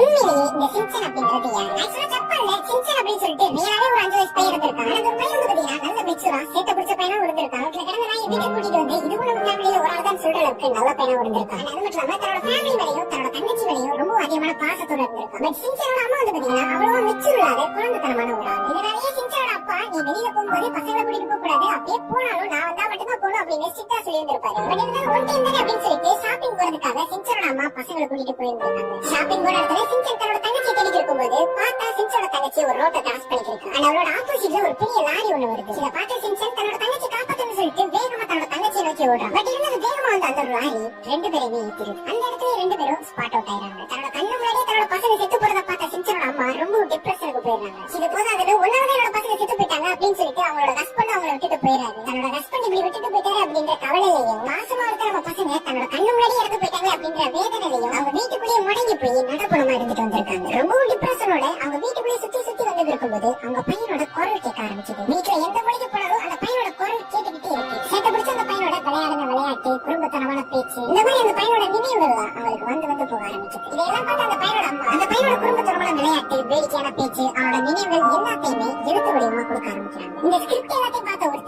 உண்மையிலேயே இந்த சின்சன் அப்படின்றது யாரு? ஆக்சுவலா ஜப்பான்ல சின்சன் அப்படின்னு சொல்லிட்டு ரியலாவே ஒரு 5 வயசு பையன் இருந்திருக்கான். அந்த ஒரு பையன் வந்து பாத்தீங்கன்னா நல்ல மெச்சூரா சேட்ட பிடிச்ச பையனா இருந்திருக்கான். வீட்டுல கிடந்த நாயை வீட்டுக்கு கூட்டிட்டு வந்து இதுவும் நம்ம ஃபேமிலியில ஒரு ஆள் தான் சொல்ற அளவுக்கு நல்ல பையனா இருந்திருக்கான். அது மட்டும் இல்லாம தன்னோட ஃபேமிலி மேலையும் தன்னோட தங்கச்சி மேலையும் ரொம்ப அதிகமான பாசத்தோட இருந்திருக்கான். பட் சின்சனோட அம்மா வந்து பாத்தீங்கன்னா அவ்வளவா மெச்சூர் இல்லாத குழந்தைத்தனமான ஒரு ஆள். இதனாலேயே சின்சனோட அப்பா நீ வெளியில போகும்போது பசங்களை கூட்டிட்டு போக கூடாது, அப்படியே போனாலும் நான் வந்தா மட்டும்தான் போகணும் அப்படின்னு ஸ்ட்ரிக்டா சொல்லி இருந்திருப்பாரு. பட் இருந்தாலும் ஒன் டைம் தானே அப்படின்னு சொல்லிட்டு ஷாப்பிங் போறதுக்காக சின்சனோட அம்மா பசங்களை கூட்டிட்டு போயிருந்திருக்காங்க. ஷாப்பிங் போற இடத்துல சின்சன் தன்னோட தங்கச்சி தேடிட்டு இருக்கும்போது பார்த்தா சின்சனோட தங்கச்சி ஒரு ரோட்டை கிராஸ் பண்ணிட்டு இருக்கு. அவளோட ஆப்போசிட்ல ஒரு பெரிய லாரி ஒண்ணு வருது. இத பார்த்த சின்சன் தன்னோட தங்கச்சி காப்பாத்தணும்னு சொல்லிட்டு வேகமா தன்னோட தங்கச்சியை நோக்கி ஓடுறான். பட் இருந்தாலும் வேகமா வந்து அந்த லாரி ரெண்டு பேரையுமே ஏத்திருது. அந்த இடத்துல ரெண்டு பேரும் ஸ்பாட் அவுட் ஆயிடுறாங்க. தன்னோட கண்ணு முன்னாடியே தன்னோட பசங்க செத்து போறத பார்த்த சின்சனோட அம்மா ரொம்ப டிப்ரெஷனுக்கு போயிடுறாங்க. இது போதாது ஒன்னாவது என்னோட பசங்க செத்து போயிட்டாங்க அப்படின்னு சொல்லிட்டு அவங்களோட ஹஸ்பண்ட் அவங்களை விட்டுட்டு போயிடாரு. தன்னோட ஹஸ்பண்ட் இப்படி விட்டுட்டு போயிட்டாரு அப்படின்ற கவலையிலையும் மாசமா இருக்க நம்ம பசங்க தன்னோட கண்ணு முன்னாடி இறந்து போயிட்டாங்க அப்படின்ற வேதனையிலையும் அவங்க வீட்டுக்குள்ளேயே முடங்கி போய் நடப்பணமா இருந்துட்டு வந்திருக்காங்க. ரொம்ப டிப்ரெஷனோட அவங்க வீட்டுக்குள்ளேயே சுத்தி சுத்தி வந்து இருக்கும்போது அவங்க பையனோட குரல் கேட்க ஆரம்பிச்சது. வீட்டுல எந்த மொழிக்கு போனாலும் அந்த பையனோட குரல் கேட்டுக்கிட்டே இருக்கு. சேட்டை பிடிச்ச அந்த பையனோட விளையாடின விளையாட்டு, குடும்பத்தனமான பேச்சு, இந்த மாதிரி அந்த பையனோட நினைவுகள்லாம் அவளுக்கு வந்து போக ஆரம்பிச்சது. இதெல்லாம் பார்த்து அந்த பையனோட அம்மா அந்த பையனோட குடும்பத்தனமான விளையாட்டு, வேடிக்கையான பேச்சு, அவனோட நினைவுகள் எல்லாத்தையுமே எழுத்து வடிவமா கொடுக்க ஆரம்பிக்கிறாங்க. இந்த ஸ்கிரிப்ட் எல்லாத்தையும் பார்த்த ஒரு